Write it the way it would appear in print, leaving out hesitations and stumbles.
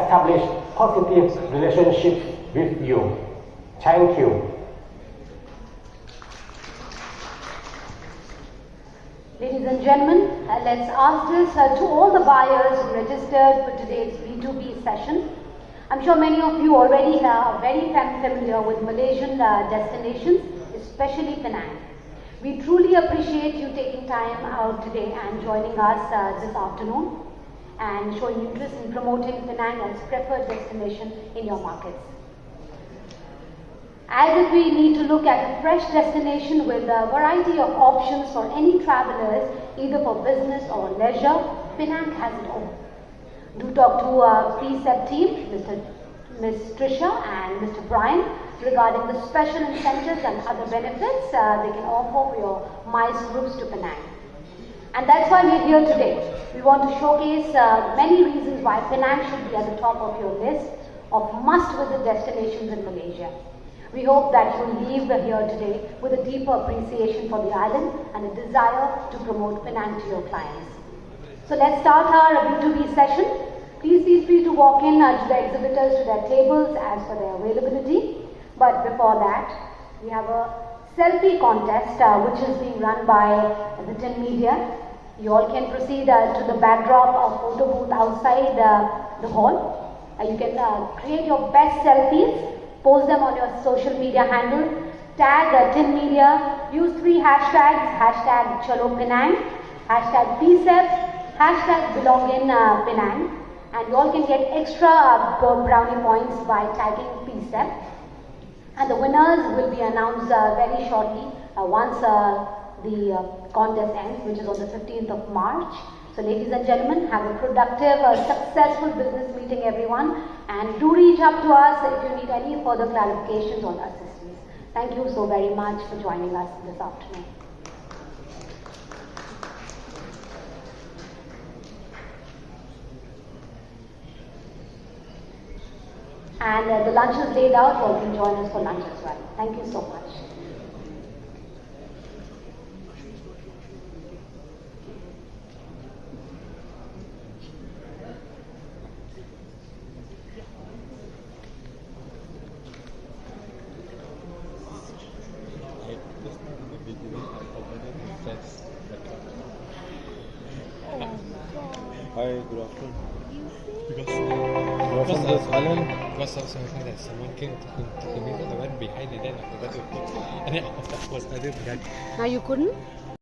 establish positive relationships with you. Thank you. Ladies and gentlemen, let's ask this to all the buyers who registered for today's B2B session. I'm sure many of you already are very familiar with Malaysian destinations, especially Penang. We truly appreciate you taking time out today and joining us this afternoon and showing interest in promoting Penang as preferred destination in your markets. As if we need to look at a fresh destination with a variety of options for any travelers, either for business or leisure, Penang has it all. Do talk to our precept team, Ms. Trisha and Mr. Brian, regarding the special incentives and other benefits they can offer for your MICE groups to Penang. And that's why we're here today. We want to showcase many reasons why Penang should be at the top of your list of must-visit destinations in Malaysia. We hope that you will leave here today with a deeper appreciation for the island and a desire to promote Penang to your clients. So let's start our B2B session. Please feel free to walk in to the exhibitors to their tables as per their availability. But before that, we have a selfie contest which is being run by the Tin Media. You all can proceed to the backdrop of photo booth outside the hall. You can create your best selfies. Post them on your social media handle, tag Tin Media, use 3 hashtags, hashtag Chalo Penang, hashtag PSEP, hashtag Belong in Penang, and you all can get extra brownie points by tagging PSEP. And the winners will be announced very shortly once the contest ends, which is on the 15th of March. So ladies and gentlemen, have a productive, successful business meeting everyone, and do reach up to us if you need any further clarifications or assistance. Thank you so very much for joining us this afternoon. And the lunch is laid out, you all can join us for lunch as well. Thank you so much. Hi, good afternoon. Because I was hoping that someone came to me, the one behind and then I forgot to pick. And then I was other behind. Now you couldn't?